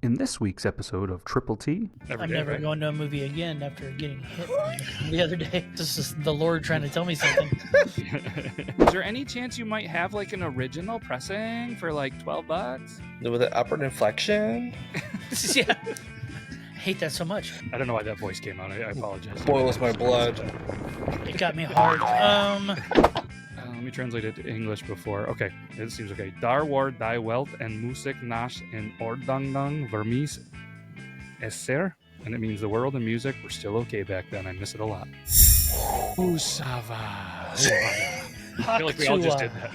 In this week's episode of Triple T... I'm never going to a movie again after getting hit the other day. This is the Lord trying to tell me something. Is there any chance you might have like an original pressing for like $12? With an upward inflection? Yeah. I hate that so much. I don't know why that voice came out. I apologize. Boils my blood. It got me hard. Let me translate it to English before. Okay, it seems okay. Dar word thy wealth and musik nash in ordangdang vermis esser. And it means the world and music were still okay back then. I miss it a lot. Usava. I feel like we all just did that.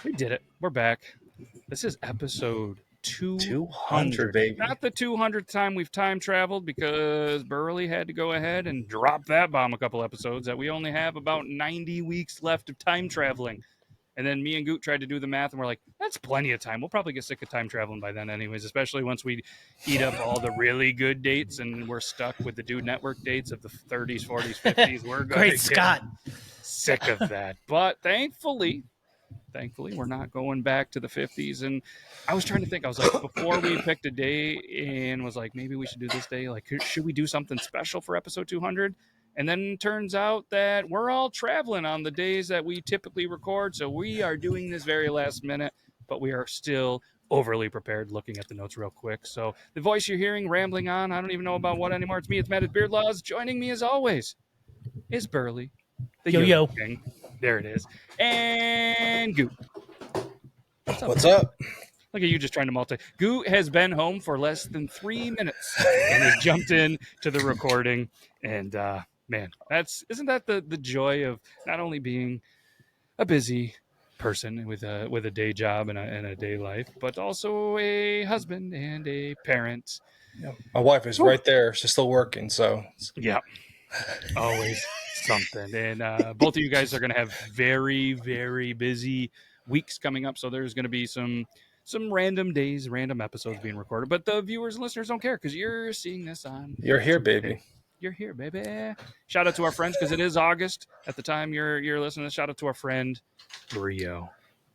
We did it. We're back. This is episode 200, baby. Not the 200th time we've time traveled, because Burley had to go ahead and drop that bomb a couple episodes that we only have about 90 weeks left of time traveling. And then me and Goot tried to do the math, and we're like, that's plenty of time. We'll probably get sick of time traveling by then anyways, especially once we eat up all the really good dates and we're stuck with the Dude Network dates of the 30s, 40s, 50s. We're going Great to Scott. get sick of that. But thankfully, we're not going back to the 50s. And I was trying to think, I was like, before we picked a day and was like, maybe we should do this day. Like, should we do something special for episode 200? And then turns out that we're all traveling on the days that we typically record. So we are doing this very last minute, but we are still overly prepared. Looking at the notes real quick. So the voice you're hearing rambling on, I don't even know about what anymore. It's me. It's Matt at Beard Laws. Joining me as always is Burley. The Yo. King. There it is. And Goot. What's up? Look at you just trying to multi. Goot has been home for less than 3 minutes and has jumped in to the recording. And man, isn't that the joy of not only being a busy person with a day job and a day life, but also a husband and a parent. Yeah. My wife is right there. She's still working, so yeah, always something. And both of you guys are going to have very, very busy weeks coming up. So there's going to be some random days, random episodes being recorded. But the viewers and listeners don't care because you're seeing this on. You're here, baby. You're here, baby. Shout out to our friends, because it is August at the time you're listening. Shout out to our friend Brio,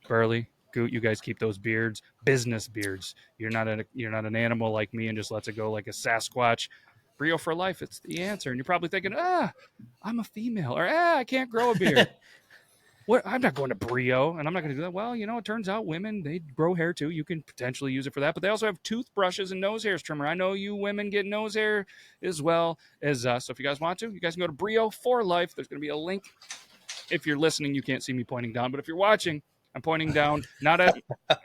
Burley, Goot. You guys keep those beards, business beards. You're not an animal like me and just lets it go like a Sasquatch. Brio for life. It's the answer. And you're probably thinking, I'm a female, or I can't grow a beard. What? I'm not going to Brio, and I'm not going to do that. Well, it turns out women, they grow hair too. You can potentially use it for that, but they also have toothbrushes and nose hairs trimmer. I know you women get nose hair as well as us. So if you guys want to, you guys can go to Brio for life. There's going to be a link. If you're listening, you can't see me pointing down, but if you're watching, I'm pointing down, not at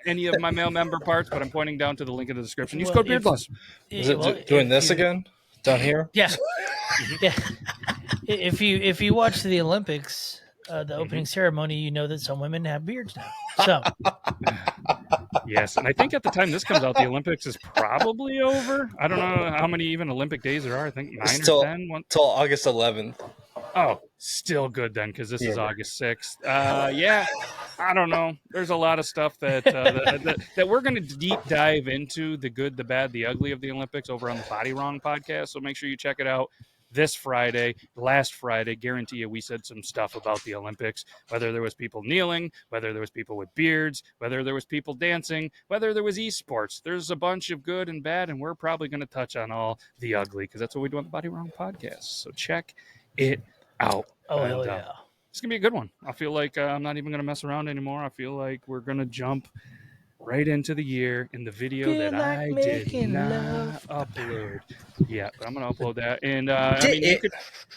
any of my male member parts, but I'm pointing down to the link in the description. Use code BeardBless. Is it doing this again? Down here? Yeah. Yeah. If you watch the Olympics, the opening ceremony, you know that some women have beards now. So yes, and I think at the time this comes out, the Olympics is probably over. I don't know how many even Olympic days there are. I think 9 or 10. Till August 11th. Oh, still good then, because this is August 6th. Yeah, I don't know. There's a lot of stuff that we're going to deep dive into, the good, the bad, the ugly of the Olympics over on the Body Wrong podcast. So make sure you check it out this Friday. Last Friday, guarantee you we said some stuff about the Olympics, whether there was people kneeling, whether there was people with beards, whether there was people dancing, whether there was esports. There's a bunch of good and bad, and we're probably going to touch on all the ugly, because that's what we do on the Body Wrong podcast. So check it out. Oh, hell yeah. It's going to be a good one. I feel like I'm not even going to mess around anymore. I feel like we're going to jump right into the year in the video that I did not upload. Yeah, but I'm going to upload that. And I mean,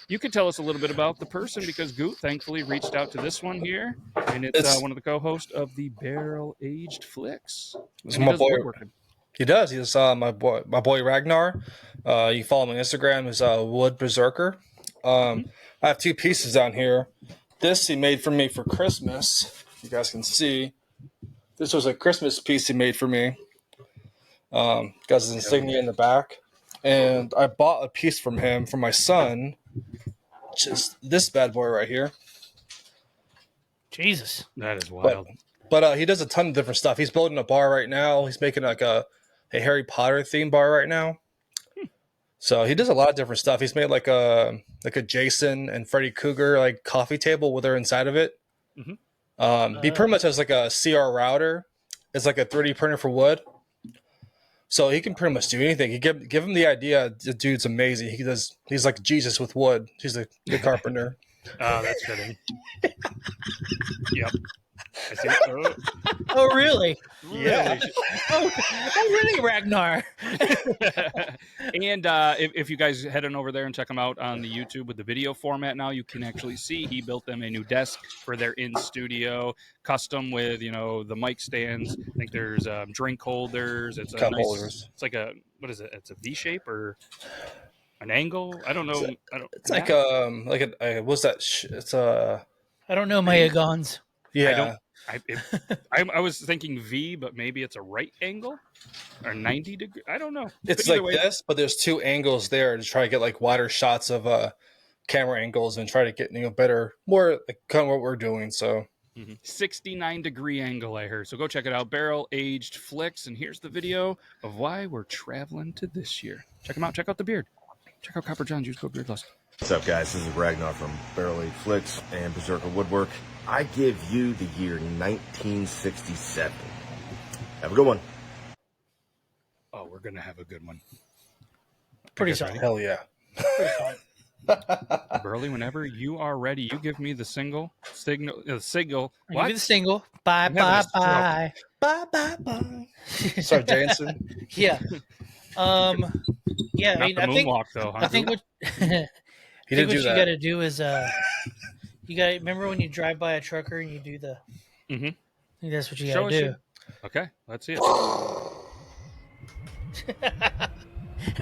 you could tell us a little bit about the person, because Goot thankfully reached out to this one here, and it's one of the co-hosts of the Barrel Aged Flicks. It's my boy. He does. He's my boy Ragnar. You follow him on Instagram. He's Wood Berserker. I have 2 pieces down here. This he made for me for Christmas. You guys can see. This was a Christmas piece he made for me. Got his insignia in the back. And I bought a piece from him for my son. Just this bad boy right here. Jesus. That is wild. But he does a ton of different stuff. He's building a bar right now. He's making like a Harry Potter themed bar right now. So he does a lot of different stuff. He's made like a Jason and Freddy Krueger like coffee table with her inside of it. Mm-hmm. He pretty much has like a CR router is like a 3D printer for wood. So he can pretty much do anything. You give him the idea. The dude's amazing. He's like Jesus with wood. He's the carpenter. Oh, that's fitting. Yep. I see. Oh, really? Yeah. Oh, really, Ragnar? And if you guys head on over there and check them out on the YouTube with the video format now, you can actually see he built them a new desk for their in-studio, custom with, the mic stands. I think there's drink holders. It's a Cup nice, holders. It's like what is it? It's a V shape or an angle? I don't know. It's like what's that? It's I don't know my Agons. yeah. I was thinking V, but maybe it's a right angle or 90 degree. I don't know. It's like this, but there's two angles there to try to get like wider shots of camera angles and try to get better, more like kind of what we're doing. So 69-degree angle, I heard. So go check it out. Barrel Aged Flicks, and here's the video of why we're traveling to this year. Check them out. Check out the beard. Check out Copper John Juice Code Beardless. What's up, guys? This is Ragnar from Barrel Aged Flicks and Berserker Woodwork. I give you the year 1967. Have a good one. Oh, we're gonna have a good one. Pretty solid. hell yeah. Pretty solid. Burley, whenever you are ready, you give me the signal. Signal. I'll What? give you the single. Bye, I'm having bye, a bye. Bye, bye, bye. Start dancing. Yeah. Yeah, Not the moonwalk, though. Huh? I think what He didn't what do you that. got to do is you got to remember when you drive by a trucker and you do the. Mhm. I think that's what you Show got us to do. your- Okay, let's see it.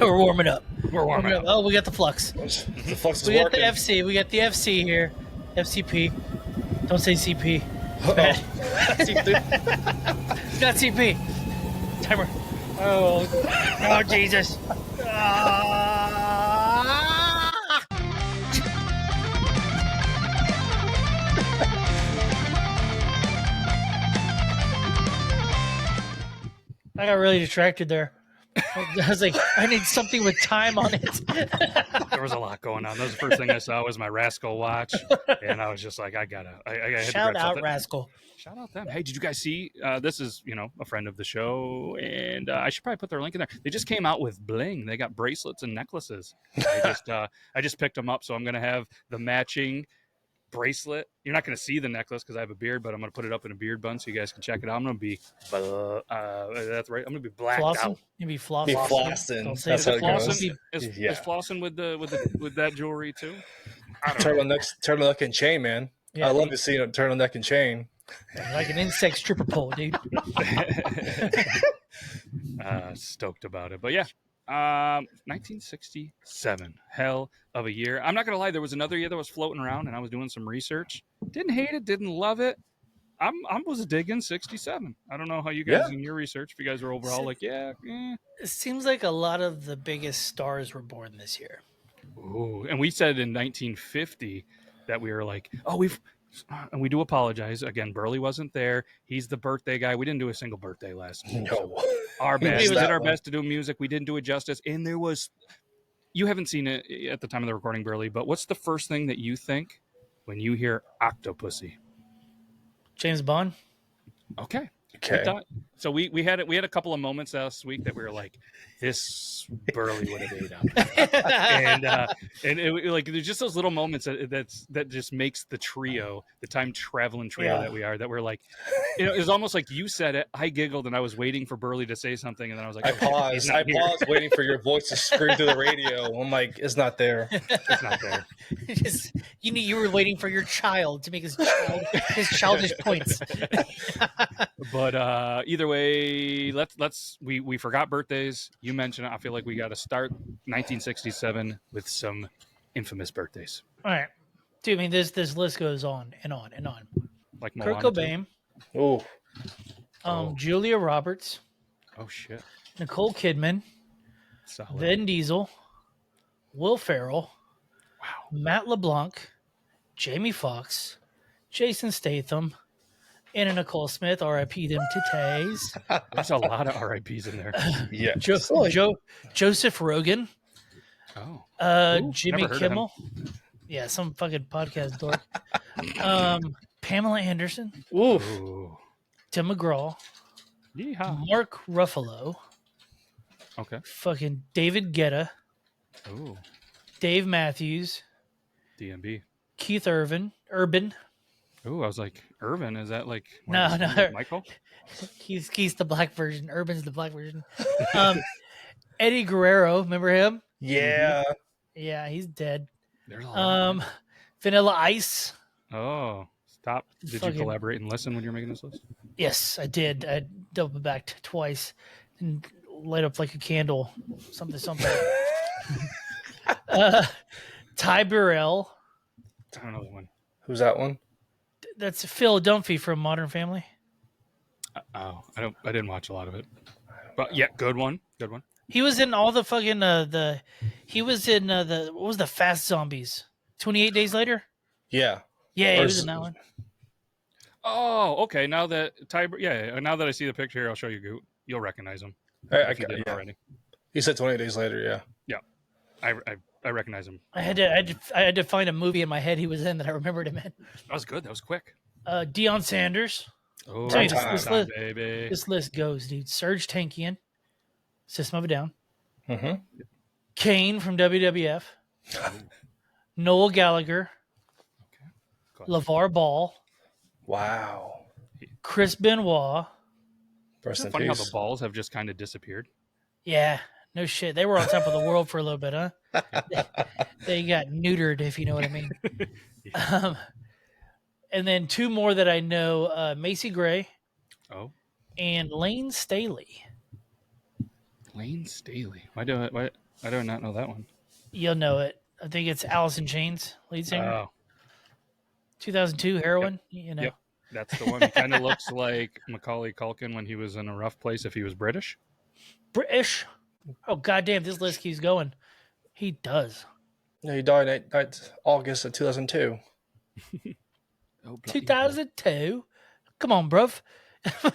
We're warming up. We're warming up. Oh, we got the flux. The flux is We got working. the FC. We got the FC here. FCP. Don't say CP. Uh-oh. Bad. It's not CP. Timer. Oh, Jesus. I got really distracted there. I was like, I need something with time on it. There was a lot going on. That was the first thing I saw was my Rascal watch, and I was just like, I gotta hit the Shout grab out, something. Rascal. Shout out them. Hey, did you guys see? This is a friend of the show, and I should probably put their link in there. They just came out with bling. They got bracelets and necklaces. I just picked them up, so I'm gonna have the matching bracelet. You're not gonna see the necklace because I have a beard, but I'm gonna put it up in a beard bun so you guys can check it out. I'm gonna be that's right. I'm gonna be blacked Flossing? out. You be flossing. Be flossing. Don't say That's how it goes. Flossing is Yeah. flossing with that jewelry too. I don't know. Turtleneck and chain, man. Yeah, I love to see a turtleneck and chain. like an insect stripper pole, dude. Stoked about it, but yeah. 1967, hell of a year. I'm not gonna lie, there was another year that was floating around, and I was doing some research. Didn't hate it, didn't love it. I was digging 67. I don't know how you guys in your research, if you guys were overall like, It seems like a lot of the biggest stars were born this year. Ooh. And we said in 1950 that we were like, and we do apologize again. Burley wasn't there. He's the birthday guy. We didn't do a single birthday last week. No. Our best. missed We did that our one. best to do music. We didn't do it justice. And there was, you haven't seen it at the time of the recording, Burley, but what's the first thing that you think when you hear Octopussy? James Bond. Okay. Okay. So we had a couple of moments last week that we were like, this Burley would have ate up. and it, there's just those little moments that just makes the trio, the time traveling trio that we are, that we're like, it was almost like you said it, I giggled, and I was waiting for Burley to say something, and then I was like, I okay, he's paused. not here. Waiting for your voice to scream through the radio. I'm like, it's not there. It's not there. Just, you were waiting for your child to make his childish points. But either way, we forgot birthdays. You mentioned it. I feel like we got to start 1967 with some infamous birthdays, All right, dude. I mean, this list goes on and on and on. like Kurt Moana too. Cobain, Oh, Julia Roberts, Oh shit! Nicole Kidman, Solid. Vin Diesel, Will Ferrell, Wow. Matt LeBlanc, Jamie Foxx, Jason Statham, Anna Nicole Smith, R.I.P. them titties. There's a lot of RIPs in there. yeah. Joseph Rogan, Oh, Jimmy never heard of Kimmel. Yeah, some fucking podcast dork. Pamela Anderson, Oof. ooh. Tim McGraw, Yeehaw. Mark Ruffalo, Okay. fucking David Guetta, Ooh, Dave Matthews, DMB. Keith Urban. Ooh, I was like, Irvin, is that like one No, of the no. sons of Michael? Keith's the black version. Urban's the black version. Eddie Guerrero, remember him? Yeah. Yeah, he's dead. There's a lot. Vanilla Ice. Oh, stop. Did you Fucking- collaborate and listen when you're making this list? Yes, I did. I double backed twice and light up like a candle. Something. Ty Burrell. I don't know that one. Who's that one? That's Phil Dunphy from Modern Family. Oh, I didn't watch a lot of it. But yeah, good one. Good one. He was in all the fucking he was in what was the Fast Zombies? 28 Days Later? Yeah. Yeah, he Or was is- in that one. Oh, okay. Now that now that I see the picture here, I'll show you. Goot. You'll recognize him I if you didn't yeah. already. He said 28 days later. Yeah. I recognize him. I had to find a movie in my head he was in that I remembered him in. That was good. That was quick. Deion Sanders. Oh, Tell you, time, baby. This list goes, dude. Serge Tankian, System of a Down. Mm-hmm. Kane from WWF. Noel Gallagher. Go ahead. LeVar Ball. Wow. Chris Benoit. Rest in Funny how peace. the balls have just kind of disappeared. Yeah, no shit. They were on top of the world for a little bit, huh? They got neutered, if you know what I mean. And then two more that I know, Macy Gray Oh, and Lane Staley. Lane Staley. Why do I not know that one? You'll know it. I think it's Alice in Chains, lead singer. Oh, 2002, Heroin. You know. Yep. That's the one. He kind of looks like Macaulay Culkin when he was in A Rough Place if he was British. British. Oh, goddamn, this list keeps going. He does. Yeah, he died in August of 2002. Oh, bloody 2002. Come on, bruv. hell.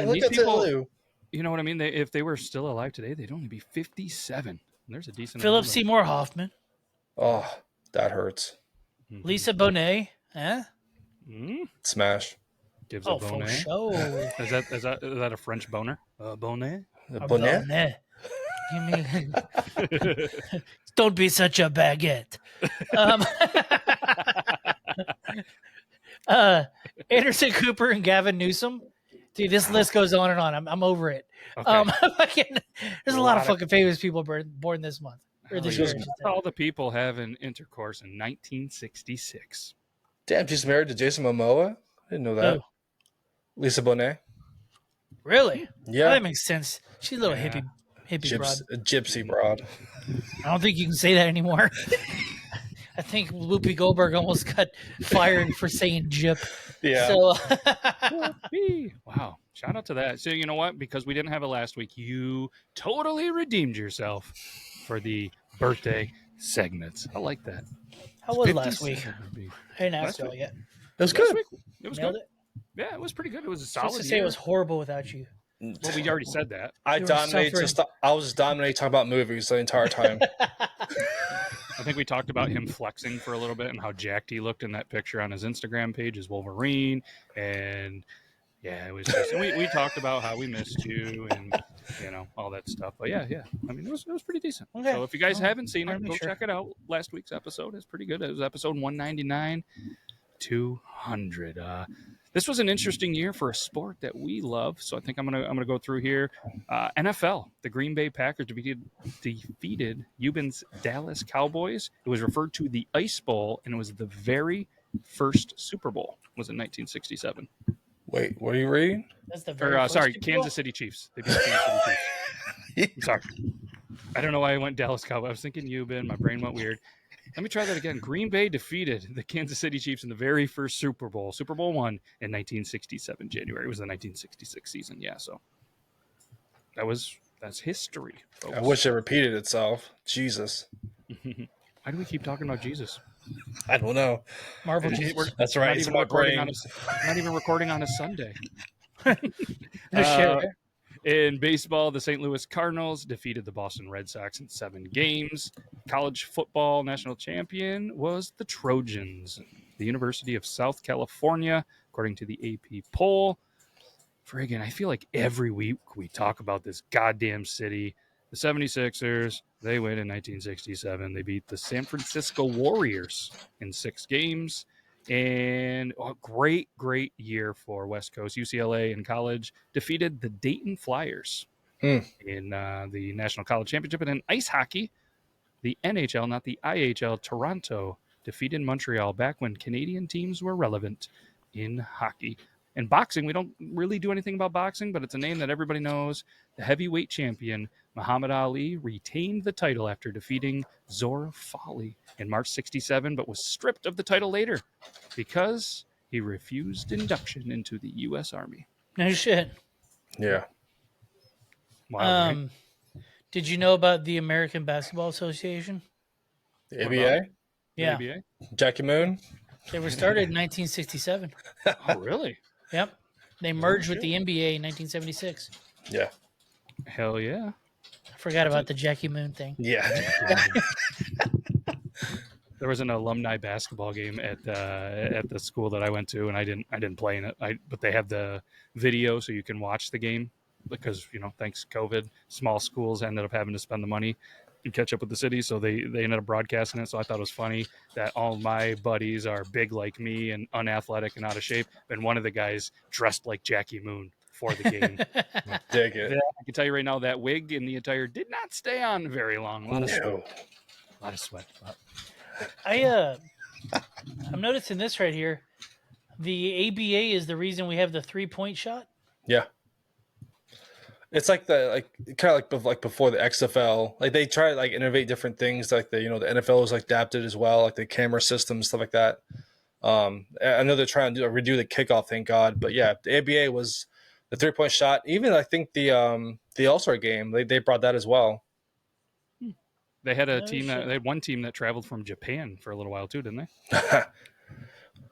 Look These at people, Lou. you know what I mean? If they were still alive today, they'd only be 57. There's a decent Philip amount of- Seymour Hoffman. Oh, that hurts. Lisa Bonet. Huh? Mm, Smash. gives Oh, a for bonnet. sure. Is that a French boner? Bonnet? A Bonnet? bonnet. You mean? Don't be such a baguette. Anderson Cooper and Gavin Newsom. Dude, this list goes on and on. I'm over it. Okay. There's a lot of fucking famous people born this month. Or this year. I should say. All the people having intercourse in 1966. Damn, she's married to Jason Momoa? I didn't know that. Oh, Lisa Bonet? really? Yeah. That makes sense. She's a little Yeah. hippie broad. Gypsy broad. I don't think you can say that anymore. I think Whoopi Goldberg almost got fired for saying "jip." Yeah. So Wow. Shout out to that. So you know what? Because we didn't have it last week, you totally redeemed yourself for the birthday segments. I like that. how was last week? 57 would be- I didn't ask Last y'all week? yet. It was Last good. week, it was Nailed good. it. Yeah, it was pretty good. It was a Just solid to say it year. was horrible without you. Well, we already said that. I You were dominated. suffering. I was dominating talking about movies the entire time. I think we talked about him flexing for a little bit and how jacked he looked in that picture on his Instagram page as Wolverine. And yeah, it was just, we talked about how we missed you and, all that stuff. But yeah. I mean, it was pretty decent. Okay. So if you guys Well, haven't seen I'll it, make go sure. check it out. Last week's episode is pretty good. It was episode 199, 200. This was an interesting year for a sport that we love. So I think I'm gonna go through here. NFL, the Green Bay Packers defeated Euban's Dallas Cowboys. It was referred to the Ice Bowl, and it was the very first Super Bowl. Was in 1967. Wait, what are you reading? That's the very Or first sorry, Super Kansas Bowl? City Chiefs. They beat the Kansas City Chiefs. I'm sorry. I don't know why I went Dallas Cowboys. I was thinking Euban. My brain went weird. Let me try that again. Green Bay defeated the Kansas City Chiefs in the very first Super Bowl. Super Bowl I in 1967, January. It was the 1966 season. Yeah, so that's history, folks. I wish it repeated itself. Jesus. Why do we keep talking about Jesus? I don't know. Marvel We're Jesus. That's not right. It's even in my recording brain. not even recording on a Sunday. No shit. In baseball, the St. Louis Cardinals defeated the Boston Red Sox in 7 games. College football national champion was the Trojans, the University of South California, according to the AP poll. friggin', I feel like every week we talk about this goddamn city. The 76ers, they win in 1967. They beat the San Francisco Warriors in 6 games. And a great year for West Coast. UCLA in college defeated the Dayton Flyers in the National College Championship. And in ice hockey, the NHL, not the IHL, Toronto defeated Montreal back when Canadian teams were relevant in hockey. And boxing, we don't really do anything about boxing, but it's a name that everybody knows. The heavyweight champion, Muhammad Ali, retained the title after defeating Zora Fali in March 67, but was stripped of the title later because he refused induction into the U.S. Army. No shit. Yeah. Wow, right? Did you know about the American Basketball Association? The ABA? Yeah. ABA? Jackie Moon? They were started in 1967. Oh, really? Yep. They merged with the NBA in 1976. Yeah. Hell yeah. I forgot about the Jackie Moon thing. Yeah. There was an alumni basketball game at the school that I went to, and I didn't play in it. But they have the video so you can watch the game because, thanks to COVID, small schools ended up having to spend the money and catch up with the city, so they ended up broadcasting it. So I thought it was funny that all my buddies are big like me and unathletic and out of shape, and one of the guys dressed like Jackie Moon for the game. Dig it. Yeah, I can tell you right now that wig and the attire did not stay on very long. A lot of sweat. I'm noticing this right here. The ABA is the reason we have the 3-point shot. Yeah. It's like kind of like before the XFL. Like they try to innovate different things. Like the NFL was adapted as well, like the camera system, stuff like that. I know they're trying to redo the kickoff, thank God. But yeah, the ABA was the 3-point shot. Even I think the All-Star game, they brought that as well. They had they had one team that traveled from Japan for a little while too, didn't they?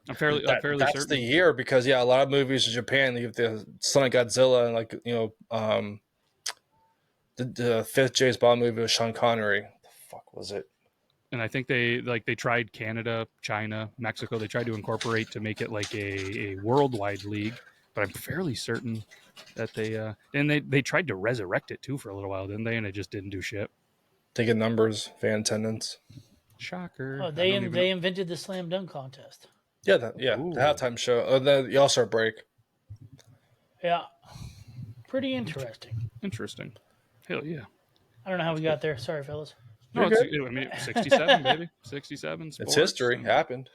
I'm fairly that's certain. the year because a lot of movies in Japan, you have the Son of Godzilla and the 5th James Bond movie with Sean Connery. What the fuck was it? And I think they tried Canada, China, Mexico. They tried to incorporate to make it like a worldwide league, but I'm fairly certain that they tried to resurrect it too for a little while, didn't they? And it just didn't do shit. Taking numbers, fan attendance. Shocker. Oh, they invented the slam dunk contest. Yeah, the halftime show, the All-Star break. Yeah, pretty interesting. Interesting. Hell yeah. I don't know how we got there. Sorry, fellas. No, it's 67, baby. 67. Sports. It's history. It happened.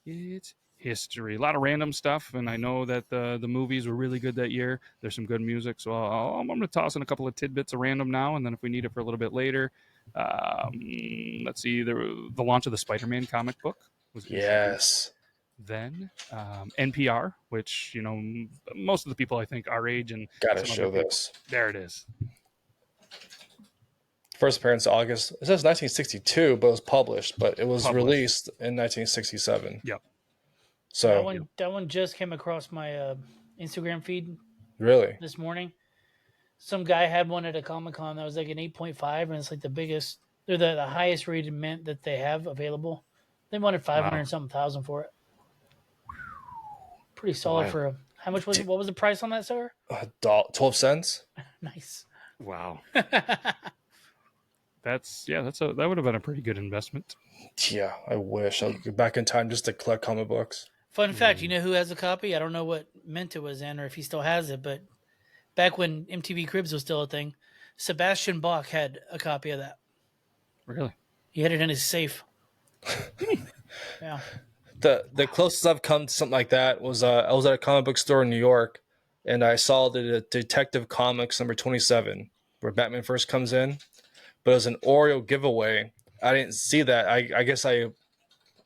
It's history. A lot of random stuff, and I know that the movies were really good that year. There's some good music, so I'm going to toss in a couple of tidbits of random now, and then if we need it for a little bit later, let's see. The launch of the Spider-Man comic book was Yes. then NPR, which most of the people I think our age and Gotta show this. There it is. First appearance August. It says 1962, but it was published. But it was released in 1967. Yep. So that one just came across my Instagram feed. Really? This morning, some guy had one at a Comic-Con that was like an 8.5, and it's like the biggest, they're the highest rated mint that they have available. They wanted 500 something thousand for it. Pretty solid for how much was it? What was the price on that, sir? 12 cents. Nice. Wow. That would have been a pretty good investment. Yeah, I wish I could go back in time just to collect comic books. Fun fact, you know who has a copy? I don't know what mint it was in or if he still has it, but back when MTV Cribs was still a thing, Sebastian Bach had a copy of that. Really? He had it in his safe. Yeah. The closest I've come to something like that was I was at a comic book store in New York, and I saw the Detective Comics number 27, where Batman first comes in, but it was an Oreo giveaway. I didn't see that. I guess I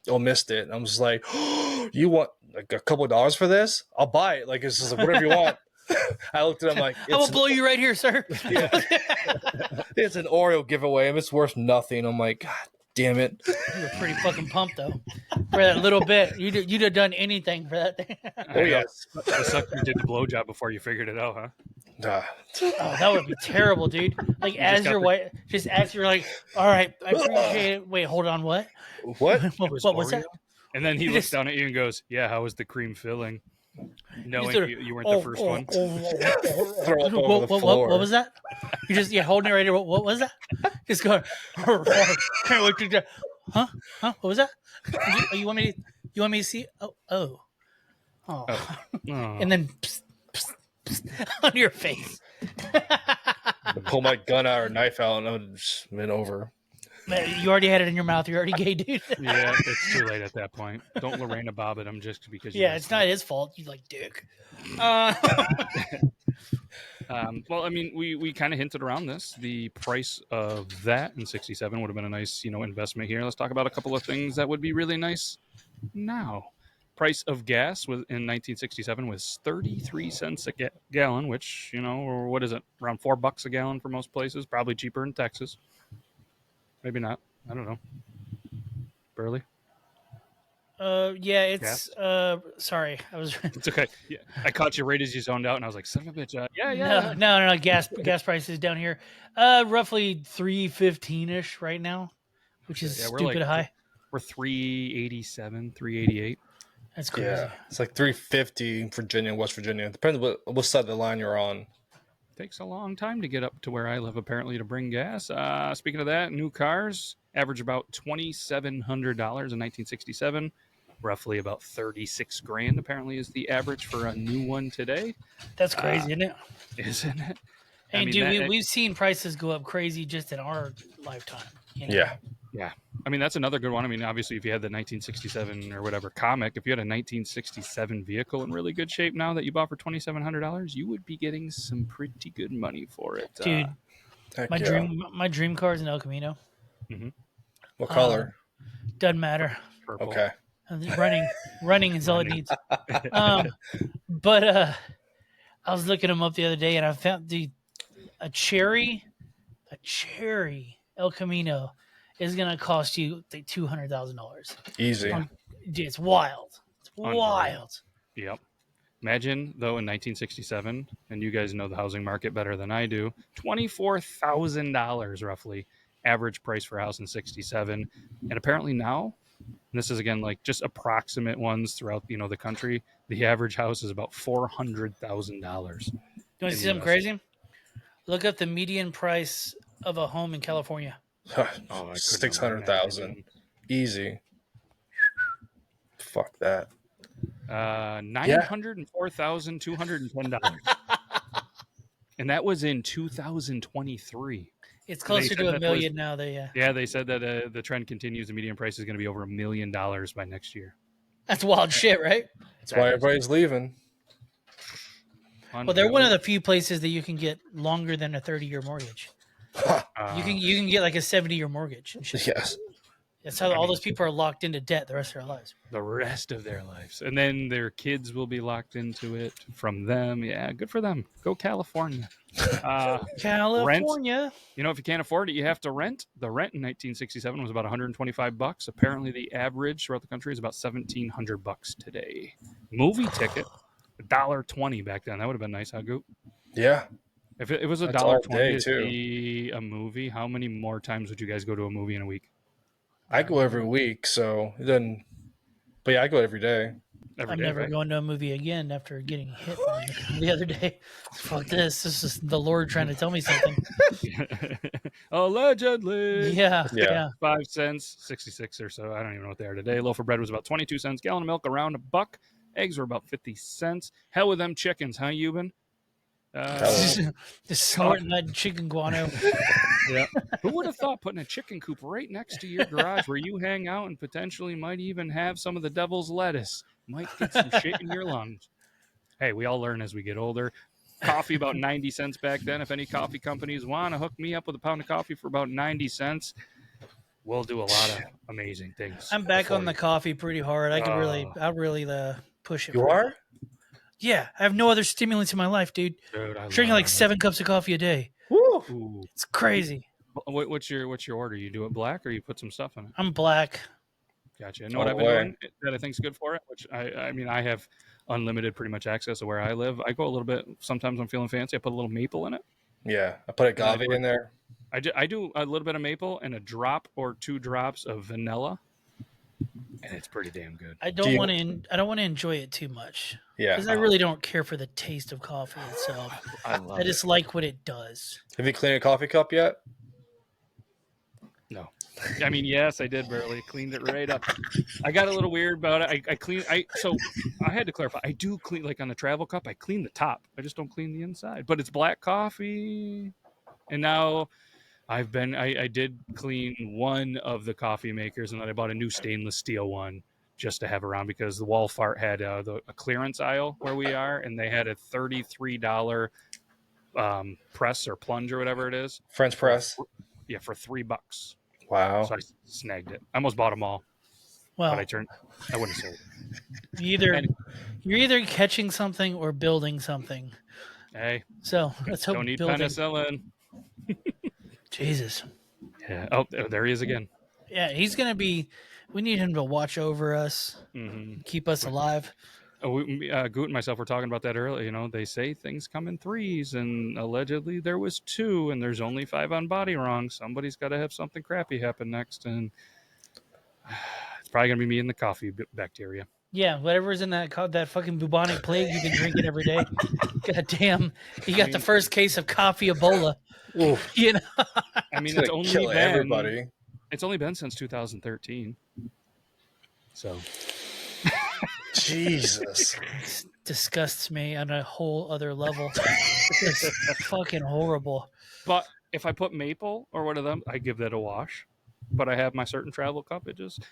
missed it. I'm just like, oh, you want like a couple of dollars for this? I'll buy it. Like it's just like whatever you want. I looked at him like, I will blow you right here, sir. Yeah. It's an Oreo giveaway, and it's worth nothing. I'm like, God damn it. You were pretty fucking pumped though for that little bit. You'd have done anything for that thing. Oh yes. It sucked you did the blowjob before you figured it out, huh? Oh, that would be terrible, dude. Like as you're white, just as you're like, all right, I appreciate it. Wait, hold on, what? What? What was that? And then he looks down at you and goes, "Yeah, how was the cream filling?" Knowing sort of, you weren't the first one. Throw up over the floor. what was that? You just holding it right here. What was that? Just going. Can't wait to get. Huh? What was that? You want me to see? Oh. Oh. And then on your face. Pull my gun out or knife out, and I would just been over. Man, you already had it in your mouth. You're already gay, dude. Yeah, it's too late at that point. Don't Lorena Bob at him just because. Yeah, it's not his fault. You like dick. Well, I mean, we kind of hinted around this. The price of that in '67 would have been a nice, investment here. Let's talk about a couple of things that would be really nice now. Price of gas in 1967 was 33 cents a gallon, which, or what is it, around $4 a gallon for most places. Probably cheaper in Texas. Maybe not. I don't know. Barely. Yeah, it's sorry, I was. It's okay. Yeah, I caught you right as you zoned out, and I was like, "Son of a bitch!" Yeah. No. Gas prices down here, roughly 3.15 ish right now, which is stupid high. We're 387, 388. That's crazy. Yeah, it's like 350 in Virginia, West Virginia. Depends what side of the line you're on. Takes a long time to get up to where I live, apparently, to bring gas. Speaking of that, new cars average about $2,700 in 1967. Roughly about 36 grand, apparently, is the average for a new one today. That's crazy, isn't it? Isn't it? Hey, dude, we've seen prices go up crazy just in our lifetime. Yeah. I mean, that's another good one. I mean, obviously, if you had the 1967 or whatever comic, if you had a 1967 vehicle in really good shape now that you bought for $2,700, you would be getting some pretty good money for it. Dude, my dream car is an El Camino. Mm-hmm. What color? Doesn't matter. Purple. Okay. Running is all it needs. But I was looking them up the other day, and I found a cherry El Camino is gonna cost you like $200,000. Easy. It's wild. It's wild. Yep. Imagine, though, in 1967, and you guys know the housing market better than I do, $24,000 roughly average price for a house in 67. And apparently now, and this is again like just approximate ones throughout the country, the average house is about $400,000. You want to see something crazy? Look up the median price of a home in California. 600,000. Easy. Fuck that. $904,210. And that was in 2023. It's closer to $1 million now. Yeah, they said that the trend continues. The median price is going to be over $1 million by next year. That's wild shit, right? That's why everybody's leaving. Well, they're one of the few places that you can get longer than a 30-year mortgage. You can get like a 70-year mortgage. Yes. That's how all those people are locked into debt the rest of their lives. The rest of their lives. And then their kids will be locked into it from them. Yeah, good for them. Go California. California. Rent. If you can't afford it, you have to rent. The rent in 1967 was about $125. Apparently, the average throughout the country is about $1,700 today. Movie ticket, $1.20 back then. That would have been nice, huh, Goop? Yeah. If it was $1.20 to see a movie, how many more times would you guys go to a movie in a week? I go every week, so it doesn't. But yeah, I go every day. I'm never going to a movie again after getting hit the other day. Fuck this. This is the Lord trying to tell me something. Allegedly. Yeah. 5 cents, 66 or so. I don't even know what they are today. Loaf of bread was about 22 cents. Gallon of milk around $1. Eggs were about 50 cents. Hell with them chickens, huh, Euban? Just snorting that chicken guano. Yeah. Who would have thought putting a chicken coop right next to your garage where you hang out and potentially might even have some of the devil's lettuce? Might get some shit in your lungs. Hey, we all learn as we get older. Coffee about 90 cents back then. If any coffee companies want to hook me up with a pound of coffee for about 90 cents, we'll do a lot of amazing things. I'm back on the coffee pretty hard. I'll really push it. You are? Yeah, I have no other stimulants in my life, dude. Drinking like 7 cups of coffee a day. Woo! It's crazy. What's your order? You do it black or you put some stuff in it? I'm black. Gotcha. And what I've been doing that I think is good for it, which I mean, I have unlimited pretty much access to where I live. I go a little bit, sometimes I'm feeling fancy. I put a little maple in it. Yeah, I put agave in there. I do a little bit of maple and a drop or 2 drops of vanilla. and it's pretty damn good. I don't want to. I don't want to enjoy it too much. Yeah. Because I really don't care for the taste of coffee itself. I love I just like what it does. Have you cleaned a coffee cup yet? No. I mean, yes, I did barely cleaned it right up. I got a little weird about it. So I had to clarify. I do clean, like on the travel cup, I clean the top. I just don't clean the inside. But it's black coffee. And now I did clean one of the coffee makers, and then I bought a new stainless steel one just to have around, because the Walfart had a clearance aisle where we are, and they had a $33 press or plunge or whatever it is. French press. Yeah, for $3. Wow. So I snagged it. I almost bought them all, Well, but I wouldn't say it. You're either catching something or building something. Hey, So let's hope don't need building. penicillin. Jesus. Yeah. Oh, there he is again. Yeah, he's gonna be. We need him to watch over us, keep us alive. Goot and myself were talking about that earlier. You know, they say things come in threes, and allegedly there was 2, and there's only 5 on Body Wrong. Somebody's got to have something crappy happen next, and it's probably gonna be me and the coffee bacteria. Yeah, whatever's in that fucking bubonic plague you've been drinking every day. God damn, you got the first case of coffee Ebola. Oof. You know, I mean, It's gonna kill everybody. It's only been since 2013. So. Jesus. it disgusts me on a whole other level. It's fucking horrible. But if I put maple or one of them, I give that a wash. But I have my certain travel cup.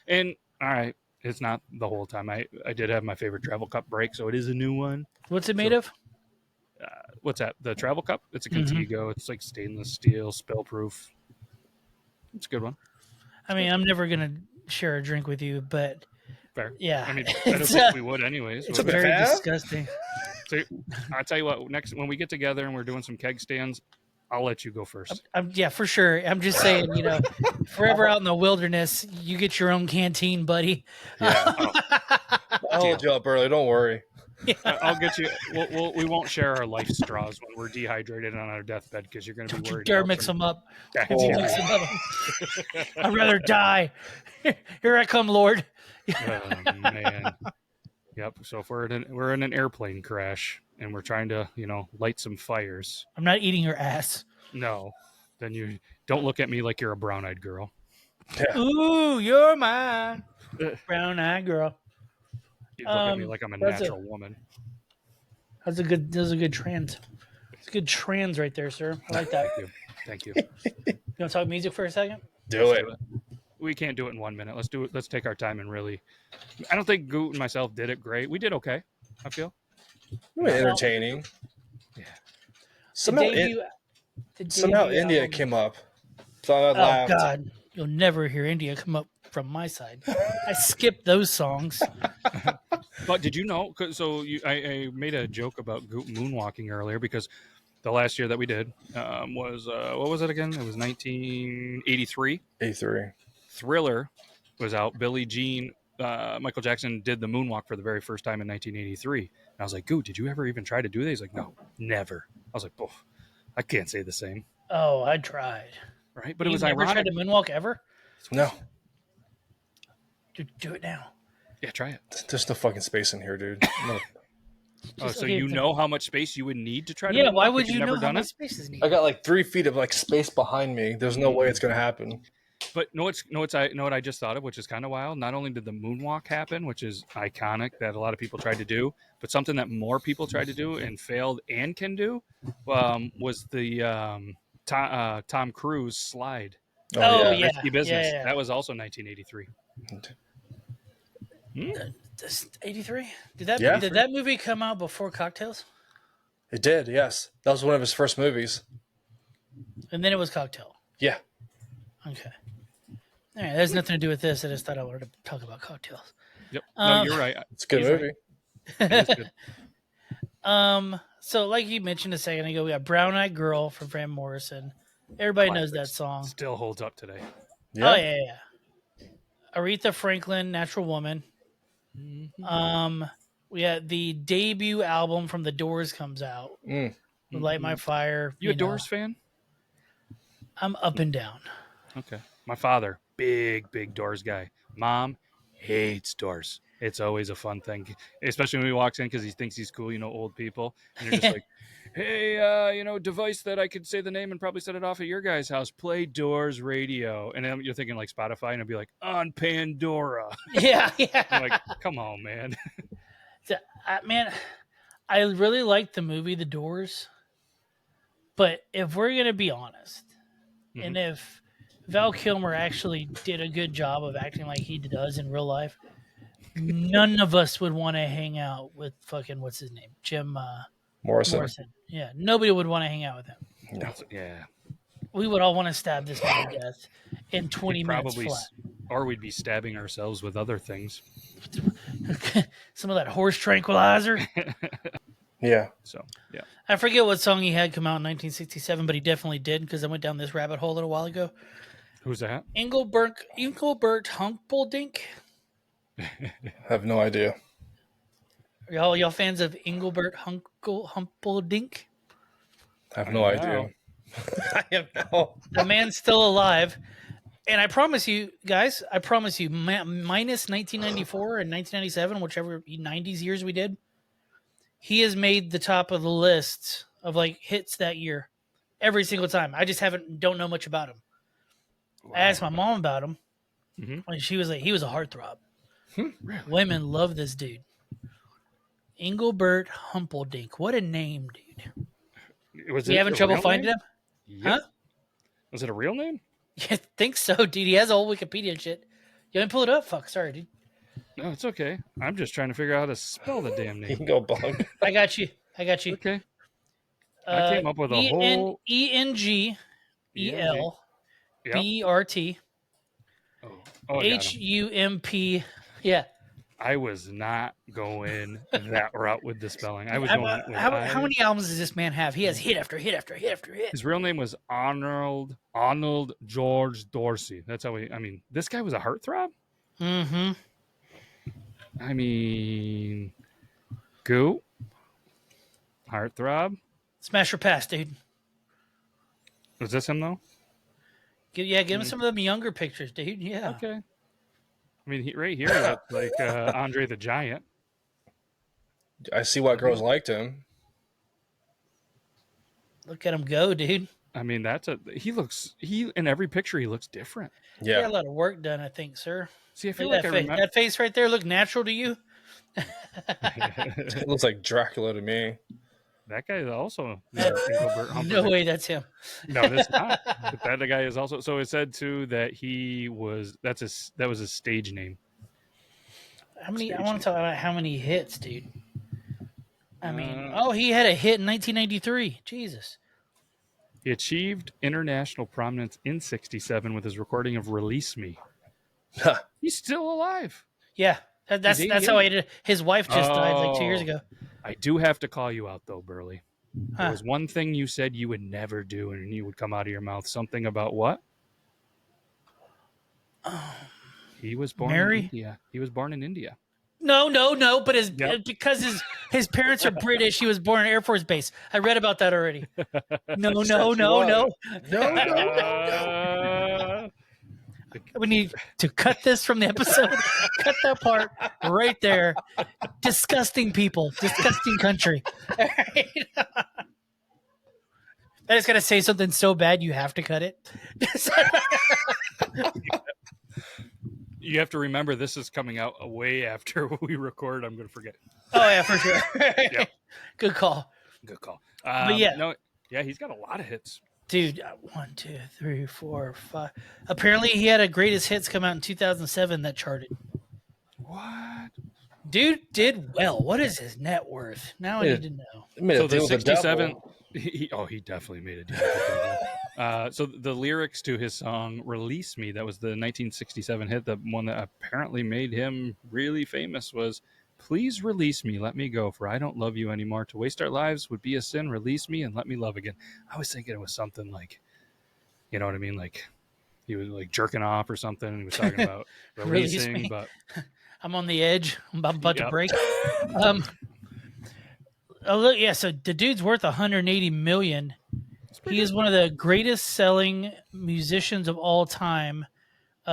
And all right, it's not the whole time. I did have my favorite travel cup break, so it is a new one. What's it made of? What's that? The travel cup? It's a Contigo. It's like stainless steel, spill proof. It's a good one. I mean, I'm never gonna share a drink with you, but Fair. yeah, I mean, I don't think we would anyways. It's would a we? very bad? disgusting. So I'll tell you what. Next, when we get together and we're doing some keg stands, I'll let you go first. Yeah, for sure. I'm just saying, you know, forever out in the wilderness, you get your own canteen, buddy. Yeah. I'll hold you up early. Don't worry. I'll get you. We won't share our life straws when we're dehydrated on our deathbed, because you're going to be worried. Dare about mix some them up. bacteria. Mix them up. I'd rather die. Here I come, Lord. Oh, man. Yep. So if we're in an airplane crash and we're trying to, light some fires. I'm not eating your ass. No, then you don't look at me like you're a brown-eyed girl. Yeah. Ooh, you're mine, brown-eyed girl. You look at me like I'm a natural woman. That's a good trans. It's a good trans right there, sir. I like that. Thank you. You want to talk music for a second? Do it. We can't do it in 1 minute. Let's do it. Let's take our time and really. I don't think Goot and myself did it great. We did okay, I feel. Entertaining. Yeah. Somehow India came up. So I laughed. God, you'll never hear India come up from my side. I skipped those songs. But did you know? So I made a joke about Goot moonwalking earlier, because the last year that we did was what was it again? It was 1983. 83. Thriller was out. Billie Jean, Michael Jackson did the moonwalk for the very first time in 1983. And I was like, Goot, did you ever even try to do that? He's like, no, never. I was like, oh, I can't say the same. Oh, I tried. Right? But it was never ironic. tried to moonwalk ever? No. Dude, do it now. Yeah, try it. There's no fucking space in here, dude. No. So you know how much space you would need to try to Yeah, moonwalk why if would you've you know never how done much it? space is I needed? got like 3 feet of like space behind me. There's no way it's gonna happen. But know what I just thought of, which is kind of wild. Not only did the moonwalk happen, which is iconic that a lot of people tried to do, but something that more people tried to do and failed and can do was the Tom Cruise slide. Oh, yeah. Risky Business. Yeah. That was also 1983. 83? Did Yeah. that movie come out before Cocktails? It did, yes. That was one of his first movies. And then it was Cocktail. Yeah. Okay. All right, that has nothing to do with this. I just thought I wanted to talk about Cocktails. Yep. No, you're right. It's a good He's movie. Right. It is good. So like you mentioned a second ago, we got Brown Eyed Girl from Van Morrison. Everybody knows that song. Still holds up today. Yeah. Oh yeah. Aretha Franklin, Natural Woman. We had the debut album from The Doors comes out. Light My Fire. You a Doors fan? I'm up and down. Okay. My father, big Doors guy. Mom hates doors. It's always a fun thing, especially when he walks in because he thinks he's cool, old people. And you're just like, hey, device that I could say the name and probably set it off at your guys' house. Play Doors radio. And then you're thinking like Spotify, and it'll be like, on Pandora. Yeah. I'm like, come on, man. Man, I really liked the movie The Doors. But if we're going to be honest, and if Val Kilmer actually did a good job of acting like he does in real life, none of us would want to hang out with fucking, what's his name? Jim Morrison. Yeah, nobody would want to hang out with him. No. Yeah. We would all want to stab this man to death in 20 minutes flat. Or we'd be stabbing ourselves with other things. Some of that horse tranquilizer. Yeah. So, yeah. I forget what song he had come out in 1967, but he definitely did because I went down this rabbit hole a little while ago. Who's that? Engelbert Humperdinck. I have no idea. Y'all fans of Engelbert Humperdinck? I have no idea. I have no. The man's still alive. And I promise you, guys, minus 1994 and 1997, whichever 90s years we did, he has made the top of the list of like hits that year every single time. I just don't know much about him. Wow. I asked my mom about him, and she was like, he was a heartthrob. Really? Women love this dude. Engelbert Humperdinck. What a name, dude. You having trouble finding him? Yep. Huh? Was it a real name? Yeah, I think so, dude. He has all Wikipedia and shit. You want me to pull it up? Fuck, sorry, dude. No, it's okay. I'm just trying to figure out how to spell the damn You name. can go bug. I got you. Okay. I came up with a whole... Engelbert Hump. Yeah. I was not going that route with the spelling. I was going with how many albums does this man have? He has hit after hit after hit after hit. His real name was Arnold George Dorsey. That's how this guy was a heartthrob? Mm-hmm. I mean, Goo, heartthrob. Smash or pass, dude. Was this him, though? Give him some of them younger pictures, dude. Yeah. Okay. I mean, right here, that's like Andre the Giant. I see why girls liked him. Look at him go, dude. I mean, in every picture, he looks different. Yeah. He got a lot of work done, I think, sir. See, I feel like like that face right there look natural to you? It looks like Dracula to me. That guy is also no way that's him. No, that's not. But that guy is also. So it said too that that was his stage name. I want to talk about how many hits, dude. I mean, he had a hit in 1993. Jesus. He achieved international prominence in '67 with his recording of "Release Me." He's still alive. Yeah, that's how I did. His wife just died like 2 years ago. I do have to call you out, though, Burley. Huh. There was one thing you said you would never do, and you would come out of your mouth. Something about what? He was born in India. He was born in India. No. But because his parents are British, he was born in Air Force Base. I read about that already. No. We need to cut this from the episode. Cut that part right there. Disgusting people. Disgusting country. All right. I just got to say something so bad you have to cut it. You have to remember this is coming out way after we record. I'm going to forget. Oh, yeah, for sure. Yep. Good call. But he's got a lot of hits. Dude, 1, 2, 3, 4, 5. Apparently, he had a greatest hits come out in 2007 that charted. What? Dude did well. What is his net worth? Now I need to know. So the 67. He definitely made a deal. So the lyrics to his song "Release Me," that was the 1967 hit, the one that apparently made him really famous, was "Please release me, let me go, for I don't love you anymore. To waste our lives would be a sin. Release me and let me love again." I was thinking it was something like, you know what I mean? Like he was like jerking off or something. And he was talking about releasing, but I'm on the edge. I'm about to break. Look, yeah. So the dude's worth $180 million. He is one of the greatest selling musicians of all time,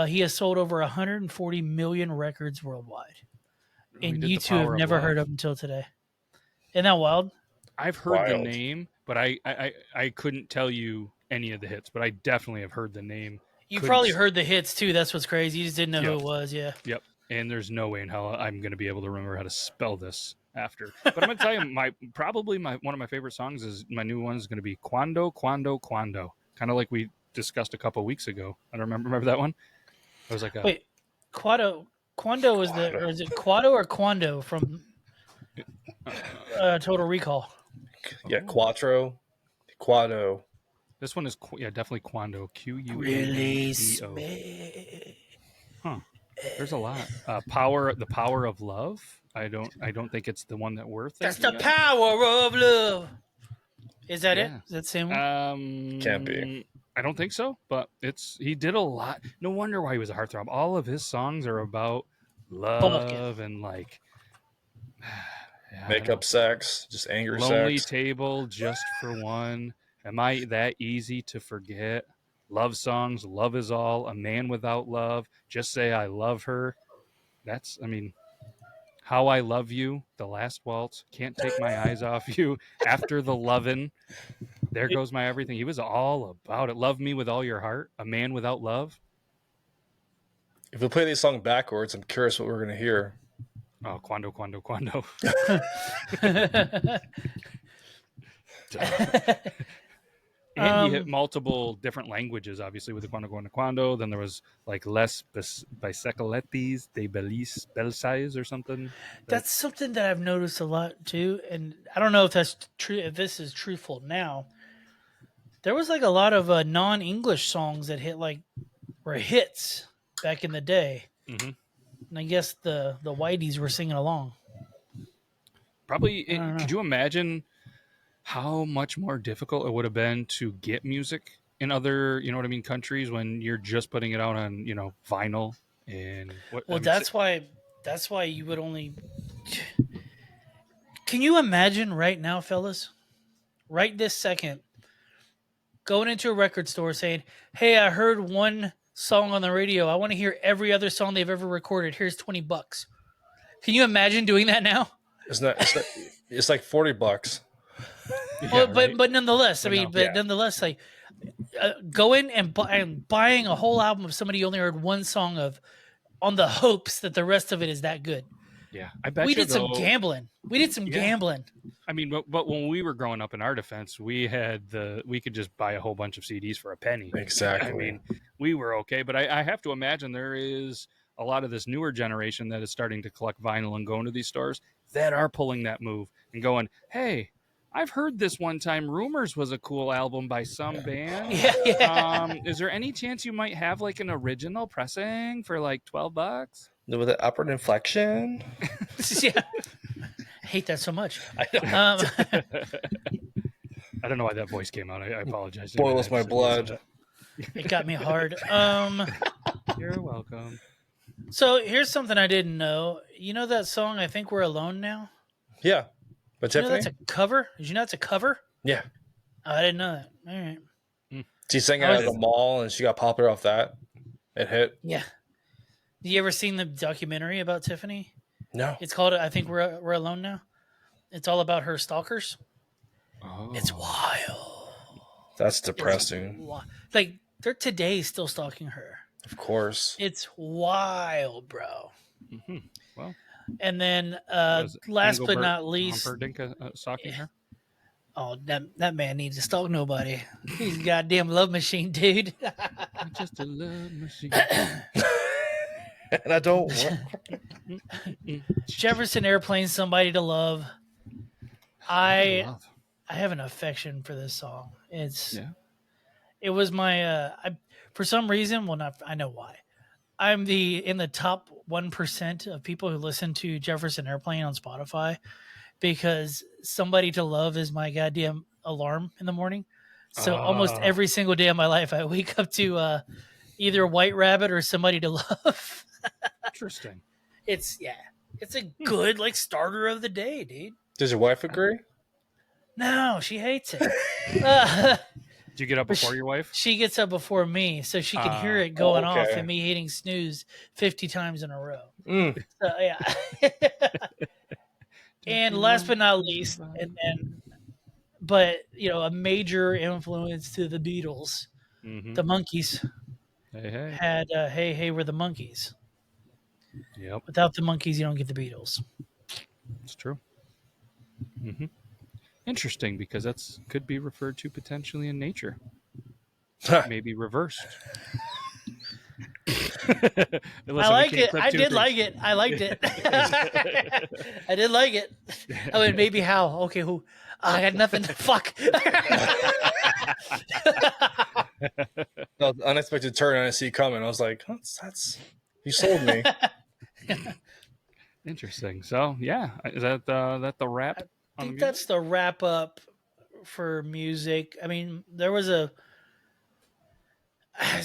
He has sold over 140 million records worldwide. We And did you The two have Power of never Love. heard of him until today. Isn't that wild? I've heard the Wild. name, but I couldn't tell you any of the hits, but I definitely have heard the name. You Couldn't probably s- head the hits too. That's what's crazy. You just didn't know who Yeah. it was. Yeah. Yep. And there's no way in hell I'm going to be able to remember how to spell this after. But I'm going to tell you, one of my favorite songs is my new one is going to be Quando, Quando, Quando. Kind of like we discussed a couple weeks ago. I don't remember that one. It was like a Wait, Quando is or is it Quado or Quando from Total Recall? Yeah, Quattro, Quado. this one is definitely Quando. Quando. Release me. Huh. There's a lot. The power of love. I don't think it's the one that we're thinking. That's the of. power of love. Is that it? Yeah. Is that the same one? Can't be. I don't think so, but he did a lot. No wonder why he was a heartthrob. All of his songs are about love and like Makeup sex, just anger lonely sex. table, just for one. Am I that easy to forget? Love songs, love is all. A man without love. Just say I love her. How I love you. The last waltz. Can't take my eyes off you. After the lovin'. There goes my everything. He was all about it. Love me with all your heart. A man without love. If we play these songs backwards, I'm curious what we're going to hear. Oh, Quando, Quando, Quando. And he hit multiple different languages, obviously, with the Quando, Quando, Quando. Then there was like Les Bicyclettes de Belsize or something. That's something that I've noticed a lot too, and I don't know if that's true. If this is truthful now, there was like a lot of non-English songs that were hits back in the day, Mhm. and I guess the whiteys were singing along. Probably, don't know. could you imagine how much more difficult it would have been to get music in other, countries when you're just putting it out on, vinyl and what? Well, that's why you would only. Can you imagine right now, fellas? Right this second, going into a record store saying, "Hey, I heard one song on the radio. I want to hear every other song they've ever recorded. Here's $20." Can you imagine doing that now? It's like $40. Yeah, Well, right? but nonetheless, But nonetheless, like going and buying a whole album of somebody you only heard one song of, on the hopes that the rest of it is that good. Yeah, I bet We you, did some though- gambling. I mean, but when we were growing up, in our defense, we could just buy a whole bunch of CDs for a penny. Exactly. I mean, we were okay, but I have to imagine there is a lot of this newer generation that is starting to collect vinyl and go into these stores that are pulling that move and going, "Hey, I've heard this one time. Rumors was a cool album by some band. Yeah. Is there any chance you might have like an original pressing for like $12?" With an upward inflection. Yeah. I hate that so much. I know. I don't know why that voice came out. I apologize. Boils my blood. It got me hard. You're welcome. So here's something I didn't know. You know that song, I Think We're Alone Now? Yeah. But You know Tiffany? that's a cover? Did you know that's a cover? Yeah. Oh, I didn't know that. All right. She sang out at the mall and she got popular off that. It hit. Yeah. You ever seen the documentary about Tiffany? No. It's called I Think We're Alone Now. It's all about her stalkers. Oh. It's wild. That's depressing. Like they're today still stalking her. Of course. It's wild, bro. Mm-hmm. Well, and then was last but Engelbert not least, Humperdinck stalking her? oh that man needs to stalk nobody. He's a goddamn love machine, dude. Just a love machine. And I don't. Jefferson Airplane, Somebody to Love. I Love. have an affection for this song. Yeah. It was my for some reason, well, not I know why. I'm in the top 1% of people who listen to Jefferson Airplane on Spotify because Somebody to Love is my goddamn alarm in the morning. So almost every single day of my life, I wake up to either White Rabbit or Somebody to Love. Interesting. It's a good like starter of the day, dude. Does your wife agree? No, she hates it. Did you get up before your wife? She gets up before me, so she can hear it going off okay. and me hitting snooze 50 times in a row. Mm. So, yeah. And last but not least, but a major influence to the Beatles, the Monkees Hey. had "Hey Hey We're the Monkees." Yep, Without the Monkees, you don't get the Beatles. it's true. Interesting, because that's could be referred to potentially in nature. Maybe reversed. I like it. I did like it. I liked it. I did like it. I mean, maybe how? Okay, who? I got nothing. Fuck. The unexpected turn I didn't see coming. I was like, that's you sold me. Interesting. So yeah, is that the wrap? I think that's the wrap up for music. I mean, there was it's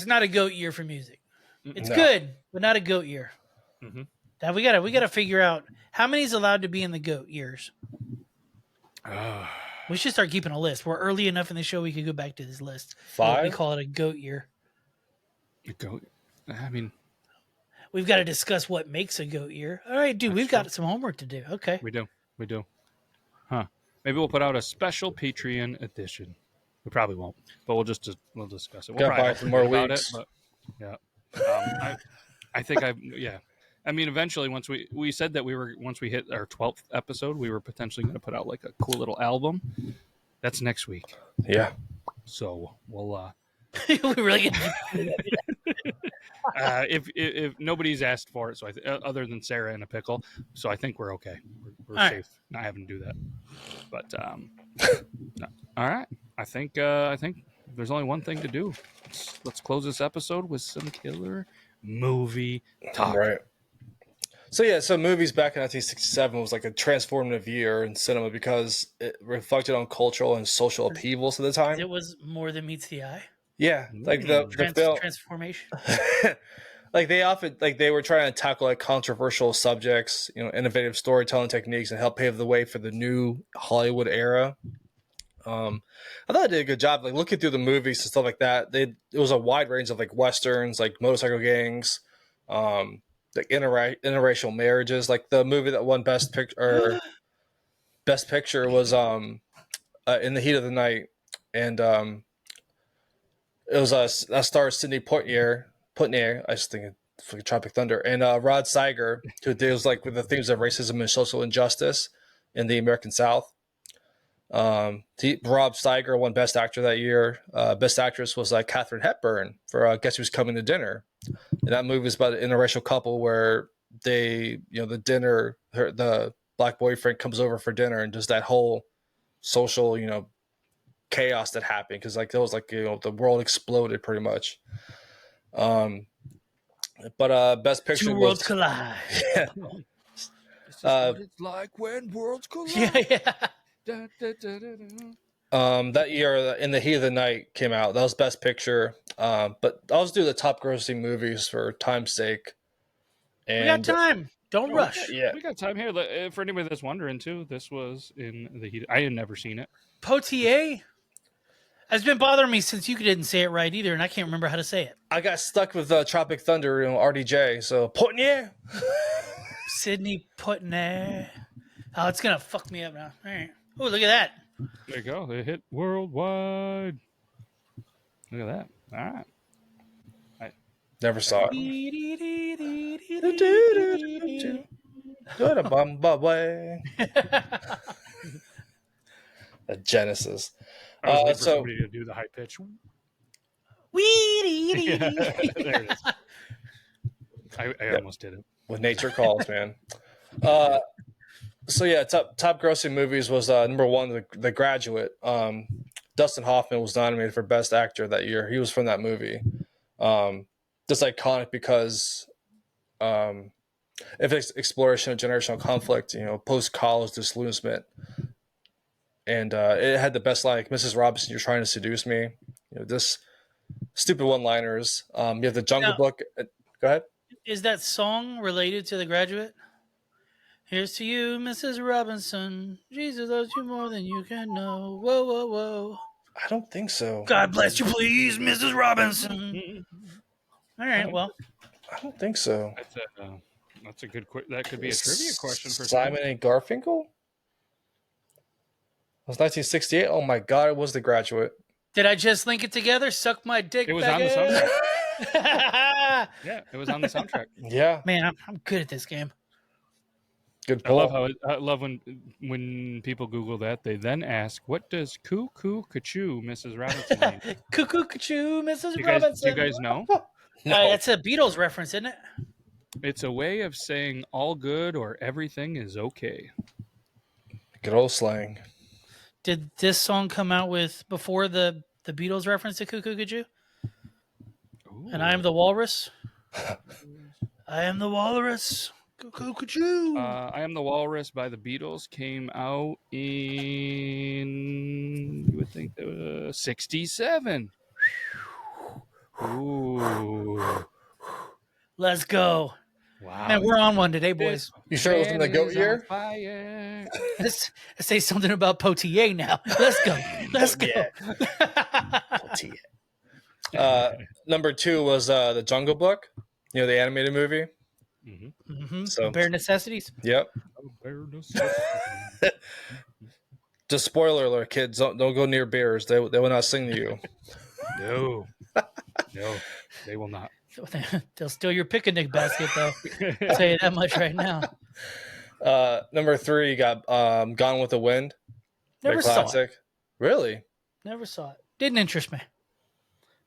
not a GOAT year for music. It's good, but not a GOAT year. Now we gotta figure out how many is allowed to be in the GOAT years. We should start keeping a list. We're early enough in the show we could go back to this list. 5? We call it a GOAT year. GOAT. I mean, we've got to discuss what makes a GOAT year. All right, dude, we've got some homework to do. Okay. We do. Huh. Maybe we'll put out a special Patreon edition. We probably won't, but we'll discuss it. We'll probably some more weeks. but yeah. I think I mean, eventually, once we said that once we hit our 12th episode, we were potentially going to put out like a cool little album. That's next week. Yeah. So we'll. We really get if nobody's asked for it, so other than Sarah and a pickle, so I think we're okay. We're all safe right. not having to do that. But no. All right, I think there's only one thing to do. Let's close this episode with some killer movie talk. Right. So movies back in 1967 was like a transformative year in cinema because it reflected on cultural and social upheavals at the time. It was more than meets the eye. Yeah, like the film transformation. Like they were trying to tackle like controversial subjects, innovative storytelling techniques, and help pave the way for the new Hollywood era. I thought I did a good job, like looking through the movies and stuff like that. It was a wide range of like westerns, like motorcycle gangs, like interracial marriages. Like the movie that won best picture was In the Heat of the Night, and it was that stars Sidney Poitier. I just think it's like Tropic Thunder, and Rod Steiger, who deals like with the themes of racism and social injustice in the American South. Rob Steiger won Best Actor that year. Best Actress was Katharine Hepburn for Guess Who's Coming to Dinner. And that movie is about an interracial couple where they, the black boyfriend comes over for dinner and does that whole social, chaos that happened because it was the world exploded pretty much. But Best Picture Two worlds collide. Yeah. This is what it's like when worlds collide. Yeah. Da, da, da, da, da. That year, In the Heat of the Night came out. That was Best Picture. But I'll just do the top grossing movies for time's sake. And we got time. Don't rush. Yeah, We got time here. For anybody that's wondering too, this was In the Heat. I had never seen it. Poitier has been bothering me since you didn't say it right either, and I can't remember how to say it. I got stuck with Tropic Thunder, RDJ. So Poitier. Sidney Poitier. Oh, it's gonna fuck me up now. All right. Oh, look at that. There you go. They hit worldwide. Look at that. All right. Never saw it. The Genesis. I was waiting for So somebody to do the high pitch. Wee. There it is. I almost did it. when nature calls, man. So yeah, top grossing movies was number one, The Graduate. Dustin Hoffman was nominated for Best Actor that year. He was from that movie. That's iconic because if it's exploration of generational conflict, post college disillusionment, and it had the best line, like, Mrs. Robinson, you're trying to seduce me. This stupid one-liners. You have the Jungle Book. Go ahead. Is that song related to The Graduate? Here's to you, Mrs. Robinson. Jesus loves you more than you can know. Whoa, whoa, whoa. I don't think so. God bless you, please, Mrs. Robinson. All right, well, I don't think so. That's a good. That could be a trivia question for Simon and Garfunkel. It was 1968. Oh my God! It was The Graduate. did I just link it together? Suck my dick. It was back on the in. soundtrack. Yeah, it was on the soundtrack. Yeah, Man, I'm good at this game. good I pull. love when people Google that. They then ask, "What does cuckoo kachoo, Mrs. Robinson mean?" Cuckoo, cuckoo, Mrs. Do Robinson. you guys know? No. It's a Beatles reference, isn't it? It's a way of saying all good or everything is okay. Good old slang. Did this song come out before the Beatles reference to Cuckoo, Cuckoo? And I am the walrus. I am the walrus. Cuckoo, Cuckoo. I Am the Walrus by the Beatles came out in, you would think, 67. Ooh. Let's go. Wow. Man, we're on one today, boys. You sure it was in the goat year? Fire. Let's say something about Potier now. Let's go. Let's go. Number 2 was The Jungle Book. You know, the animated movie. Mm-hmm. So- Bare necessities. Yep. Just spoiler alert, kids. Don't go near bears. They will not sing to you. No, they will not. They'll steal your picnic basket, though. I'll tell you that much right now. Number 3, you got Gone with the Wind. Never Big saw it. classic. Really? Never saw it. Didn't interest me.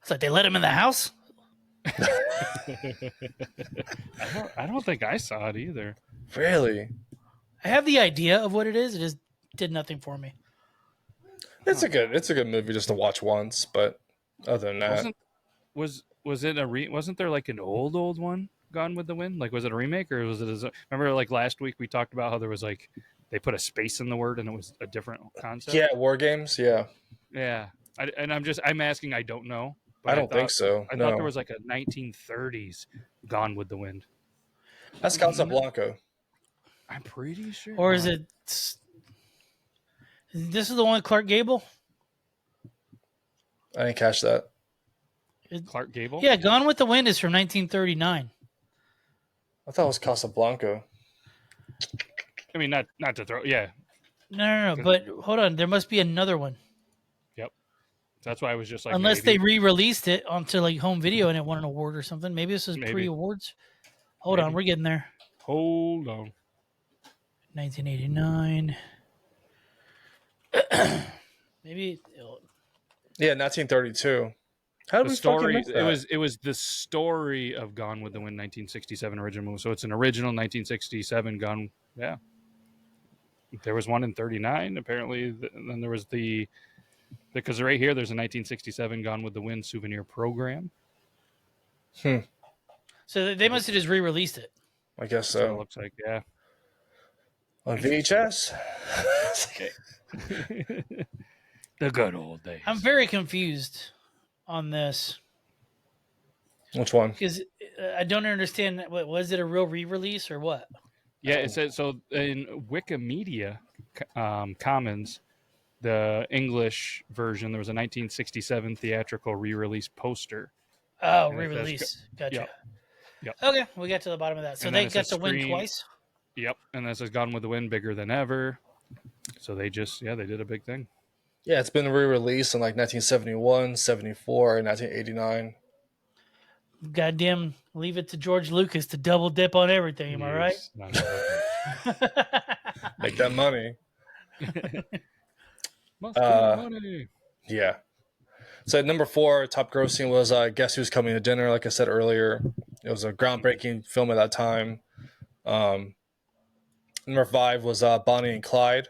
It's like they let him in the house. I don't think I saw it either. Really? I have the idea of what it is. It just did nothing for me. It's a good movie just to watch once, but other than that, Wasn't there like an old one, Gone with the Wind? Like, was it a remake or was it? Remember, like last week we talked about how there was like they put a space in the word and it was a different concept. yeah, War Games, yeah. Yeah. I'm asking. I don't know. But I don't think so. I thought there was like a 1930s Gone with the Wind. That's Casablanca. I'm pretty sure. Or is it? This is the one with Clark Gable? I didn't catch that. Clark Gable? Yeah, Gone with the Wind is from 1939. I thought it was Casablanca. I mean, not to throw. Yeah. No. But hold on, there must be another one. Yep. That's why I was just like, Unless maybe. they re-released it onto like home video and it won an award or something. Maybe this is Maybe. pre-awards. Hold on, we're getting there. Hold on. 1989. Maybe. Yeah, 1932. How did The we story. fucking miss that? It was the story of Gone with the Wind, 1967 original movie. So it's an original 1967 Gone. Yeah. There was one in 39 apparently. And then there was because right here there's a 1967 Gone with the Wind souvenir program. So they must have just re-released it. I guess So it so. looks like, yeah. On VHS. The good old days. I'm very confused on this Which one? because I don't understand. What was it, a real re-release or what? Yeah, it says so in Wikimedia Commons, the English version. There was a 1967 theatrical re-release poster. Oh, And it says re-release. Gotcha. Yep. Okay, we got to the bottom of that. So And they then it got says to win screen- twice. Yep, and that says "Gone with the Wind," bigger than ever. So they did a big thing. Yeah, it's been re-released in like 1971, 74, and 1989. Goddamn, leave it to George Lucas to double dip on everything. Am I right? Yes, not Make that money. Must be money. Yeah. So at number 4, top grossing was Guess Who's Coming to Dinner. Like I said earlier, it was a groundbreaking film at that time. Number 5 was Bonnie and Clyde.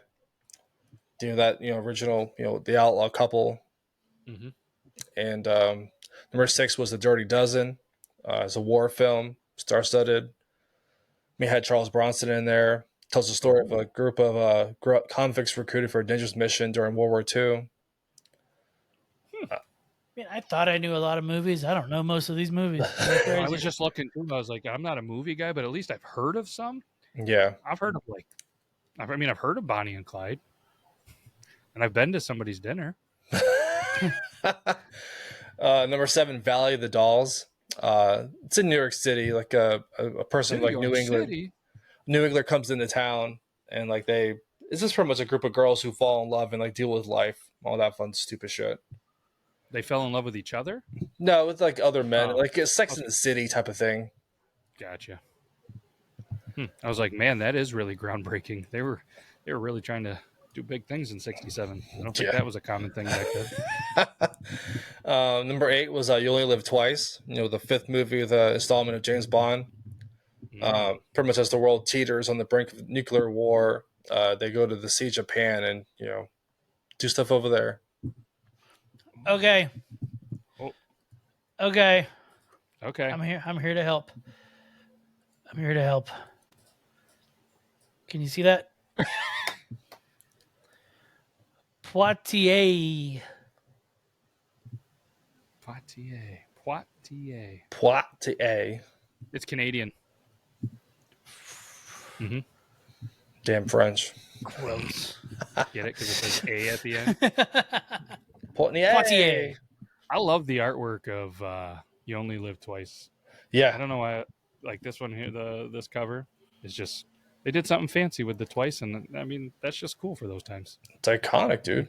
That original, the outlaw couple. Mhm. And number 6 was The Dirty Dozen. It's a war film, star-studded. We had Charles Bronson in there. Tells the story of a group of convicts recruited for a dangerous mission during World War II. I thought I knew a lot of movies. I don't know most of these movies. I was just looking through. I was like, I'm not a movie guy, but at least I've heard of some. Yeah. I've heard of I've heard of Bonnie and Clyde, and I've been to somebody's dinner. Number 7, Valley of the Dolls. It's in New York City. Like a person like New England. City. New England comes into town, and like it's just pretty much a group of girls who fall in love and like deal with life, all that fun stupid shit. They fell in love with each other? No, it's like other men, Oh, like a Sex in the City type of thing. Gotcha. I was like, man, that is really groundbreaking. They were really trying to do big things in '67. I don't think that was a common thing back then. Number 8 was You Only Live Twice. You know, the 5th movie, the installment of James Bond. Pretty much as the world teeters on the brink of nuclear war, they go to the siege of Japan and do stuff over there. Okay. Oh. Okay. Okay. I'm here to help. I'm here to help. Can you see that? Poitiers. Poitiers. It's Canadian. Mm-hmm. Damn French. Gross. Get it? Because it says A at the end. Poitiers. I love the artwork of You Only Live Twice. Yeah. I don't know why, like this one here, this cover is just, they did something fancy with the twice, and I mean, that's just cool for those times. It's iconic, dude.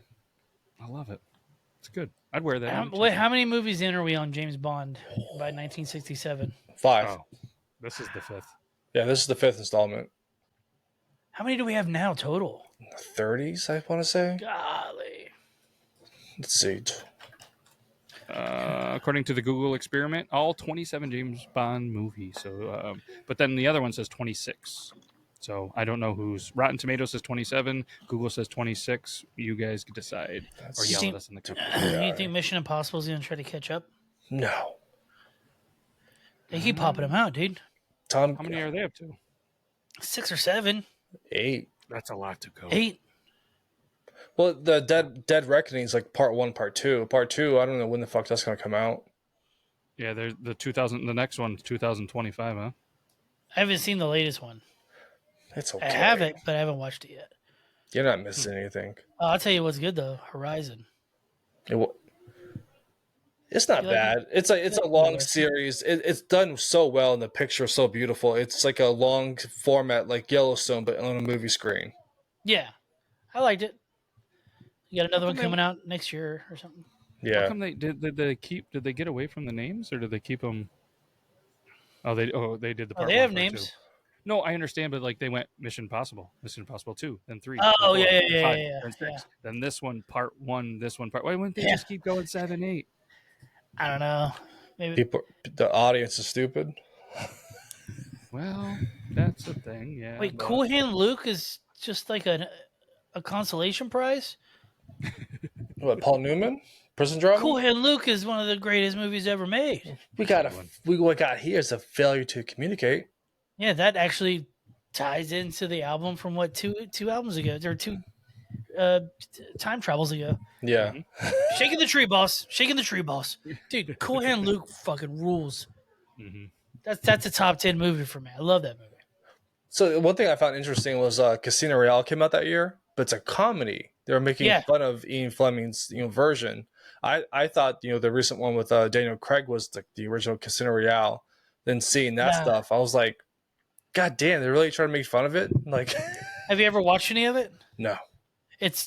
I love it. It's good. I'd wear that. How many movies in are we on James Bond by 1967? 5. Oh, this is the 5th. Yeah, this is the 5th installment. How many do we have now total? 30s, I want to say. Golly. Let's see. According to the Google experiment, all 27 James Bond movies. So, but then the other one says 26. So I don't know who's. Rotten Tomatoes says 27. Google says 26. You guys can decide or yell at us in the comments. You think Mission Impossible is going to try to catch up? No. They keep popping them out, dude. How many are they up to? 6 or 7. 8. That's a lot to go. 8. Well, the Dead Reckoning is like part 1, part 2. Part 2, I don't know when the fuck that's gonna come out. Yeah, there's the 2000. The next one's 2025, huh? I haven't seen the latest one. It's okay. I have it, but I haven't watched it yet. You're not missing anything. Oh, I'll tell you what's good though. Horizon. It's not bad. It's a long series. It's done so well, and the picture is so beautiful. It's like a long format, like Yellowstone, but on a movie screen. Yeah, I liked it. You got another one coming out next year or something. Yeah. How come did they get away from the names, or did they keep them? They did the part. They have names. 2. No, I understand, but like they went Mission Impossible 2, then 3. Oh, 4, yeah, 5, yeah. then 6. Then this one part 1, this one part. Why wouldn't they just keep going 7, 8? I don't know. Maybe the audience is stupid. Well, that's the thing. Yeah. Wait, Cool Hand Luke is just like a consolation prize? What, Paul Newman? Prison Drama? Cool Hand Luke is one of the greatest movies ever made. What got here is a failure to communicate. Yeah, that actually ties into the album from what two albums ago, or 2 time travels ago. Yeah. Shaking the Tree Boss. Shaking the Tree Boss. Dude, Cool Hand Luke fucking rules. Mm-hmm. That's a top 10 movie for me. I love that movie. So one thing I found interesting was Casino Royale came out that year, but it's a comedy. They were making fun of Ian Fleming's version. I thought the recent one with Daniel Craig was the original Casino Royale. Then seeing that stuff, I was like, God damn, they're really trying to make fun of it. Like, have you ever watched any of it? No.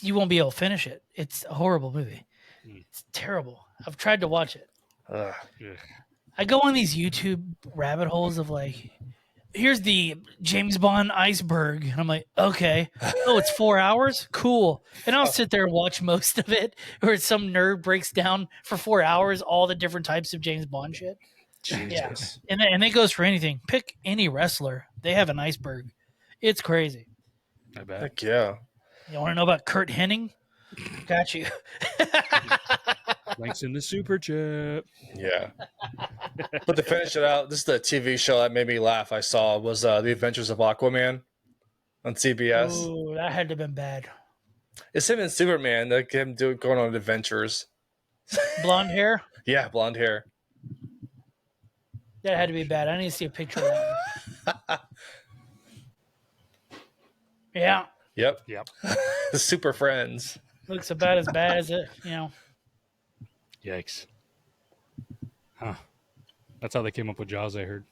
You won't be able to finish it. It's a horrible movie. It's terrible. I've tried to watch it. I go on these YouTube rabbit holes of like, here's the James Bond iceberg. And I'm like, okay. Oh, it's 4 hours? Cool. And I'll sit there and watch most of it, where some nerd breaks down for 4 hours all the different types of James Bond shit. Jesus. Yeah. And it goes for anything. Pick any wrestler. They have an iceberg. It's crazy. I bet. Heck yeah. You want to know about Kurt Hennig? Got you. Links in the super chat. Yeah. But to finish it out, this is the TV show that made me laugh. I saw was The Adventures of Aquaman on CBS. Ooh, that had to have been bad. It's him and Superman, like him going on adventures. Blonde hair? Yeah, blonde hair. That had to be bad. I need to see a picture of that one. Yeah. Yep. Yep. The Super Friends. Looks about as bad as it, Yikes. Huh. That's how they came up with Jaws, I heard.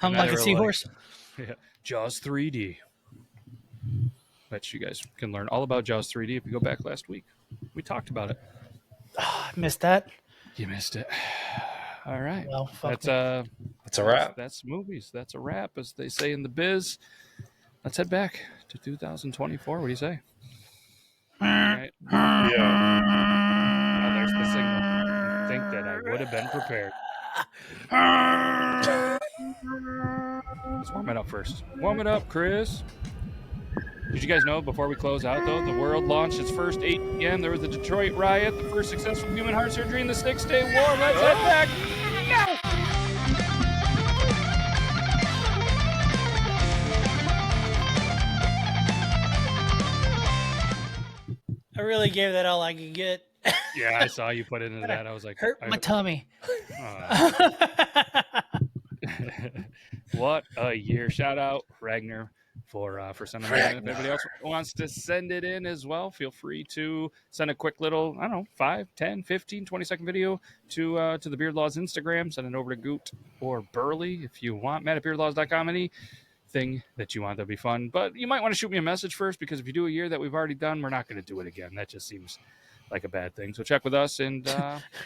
I'm like a seahorse. Yeah. Jaws 3D. Bet you guys can learn all about Jaws 3D if you go back last week. We talked about it. I missed that. You missed it. All right. Well, fuck That's It's a wrap. That's movies. That's a wrap, as they say in the biz. Let's head back to 2024. What do you say? All right. Yeah. Oh, there's the signal. I think that I would have been prepared. Let's warm it up first. Warm it up, Chris. Did you guys know, before we close out, though, the world launched its first 8 p.m. There was the Detroit riot, the first successful human heart surgery in the Six-Day War. Let's head back now. I really gave that all I could get. Yeah, I saw you put it into that. I was like, Hurt my tummy. What a year. Shout out Ragnar for sending that in. If anybody else wants to send it in as well, feel free to send a quick little, 5, 10, 15, 20-second video to the Beard Laws Instagram. Send it over to Goot or Burley if you want. Matt at beardlaws.com. Anything that you want, that'd be fun. But you might want to shoot me a message first, because if you do a year that we've already done, we're not going to do it again. That just seems like a bad thing. So check with us and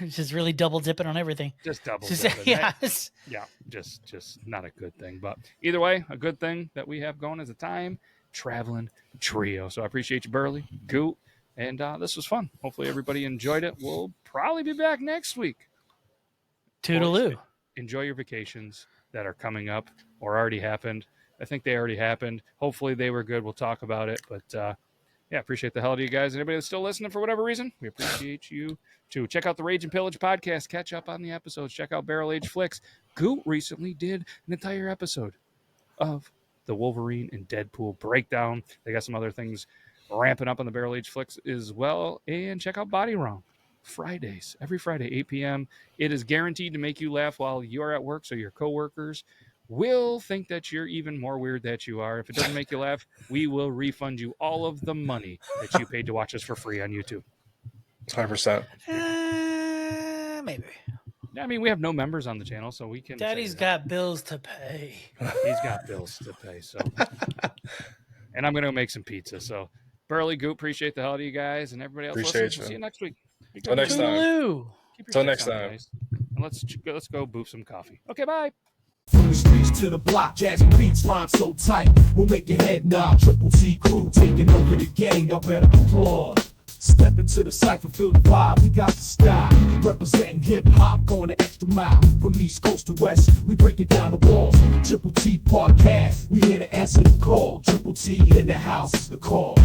just really double dipping on everything. just double Just, dipping. yes. Yeah, just not a good thing. But either way, a good thing that we have going as a time traveling trio. So I appreciate you, Burley, Goot, and this was fun. Hopefully everybody enjoyed it. We'll probably be back next week. Toodaloo. Enjoy your vacations that are coming up or already happened. I think they already happened. Hopefully they were good. We'll talk about it. But yeah, appreciate the hell out of you guys. Anybody that's still listening for whatever reason, we appreciate you too. Check out the Rage and Pillage podcast. Catch up on the episodes. Check out Barrel Age Flicks. Goot recently did an entire episode of the Wolverine and Deadpool breakdown. They got some other things ramping up on the Barrel Age Flicks as well. And check out Body Wrong. Fridays, every Friday, 8 p.m. It is guaranteed to make you laugh while you're at work, so your coworkers will think that you're even more weird than you are. If it doesn't make you laugh, we will refund you all of the money that you paid to watch us for free on YouTube. 100%. Maybe. I mean, we have no members on the channel, so we can. Daddy's got bills to pay. He's got bills to pay, so. And I'm going to make some pizza. So, Burley, Goop, appreciate the hell out of you guys and everybody else. Appreciate listening. you. See you next week. Till next time. Toodaloo. Till next time. Nice. And let's go boop some coffee. Okay, bye. From the streets to the block, jazzy beats rhyme so tight, we'll make your head nod. Triple T crew taking over the game, y'all better applaud. Step into the cypher, feel the vibe, we got the style. Representing hip-hop, going the extra mile. From east coast to west, we break it down the walls. Triple T podcast, we here to answer the call. Triple T in the house is the call.